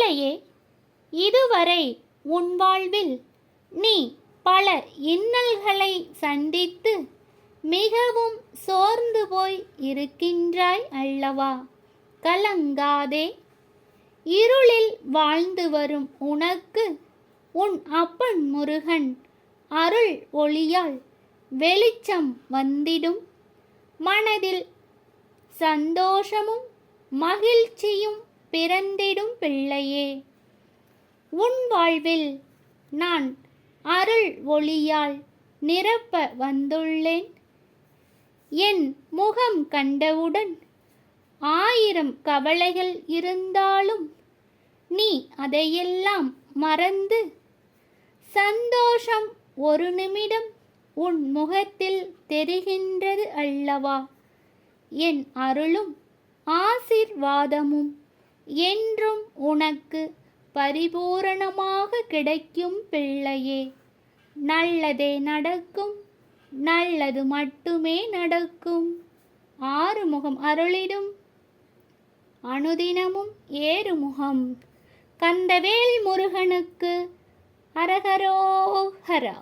பிள்ளையே, இதுவரை உன் வாழ்வில் நீ பல இன்னல்களை சந்தித்து மிகவும் சோர்ந்து போய் இருக்கின்றாய் அல்லவா? கலங்காதே. இருளில் வாழ்ந்து வரும் உனக்கு உன் அப்பன் முருகன் அருள் ஒளியால் வெளிச்சம் வந்திடும். மனதில் சந்தோஷமும் மகிழ்ச்சியும் பிறந்திடும் பிள்ளையே. உன் வாழ்வில் நான் அருள் ஒளியால் நிரப்ப வந்துள்ளேன். என் முகம் கண்டவுடன் 1000 கவலைகள் இருந்தாலும் நீ அதையெல்லாம் மறந்து சந்தோஷம் ஒரு நிமிடம் உன் முகத்தில் தெரிகின்றது அல்லவா? என் அருளும் ஆசீர்வாதமும் என்றும் உனக்கு பரிபூரணமாக கிடைக்கும் பிள்ளையே. நல்லதே நடக்கும், நல்லது மட்டுமே நடக்கும். ஆறுமுகம் அருளிடும் அனுதினமும் ஏறுமுகம். கந்தவேல் முருகனுக்கு அரகரோஹரா.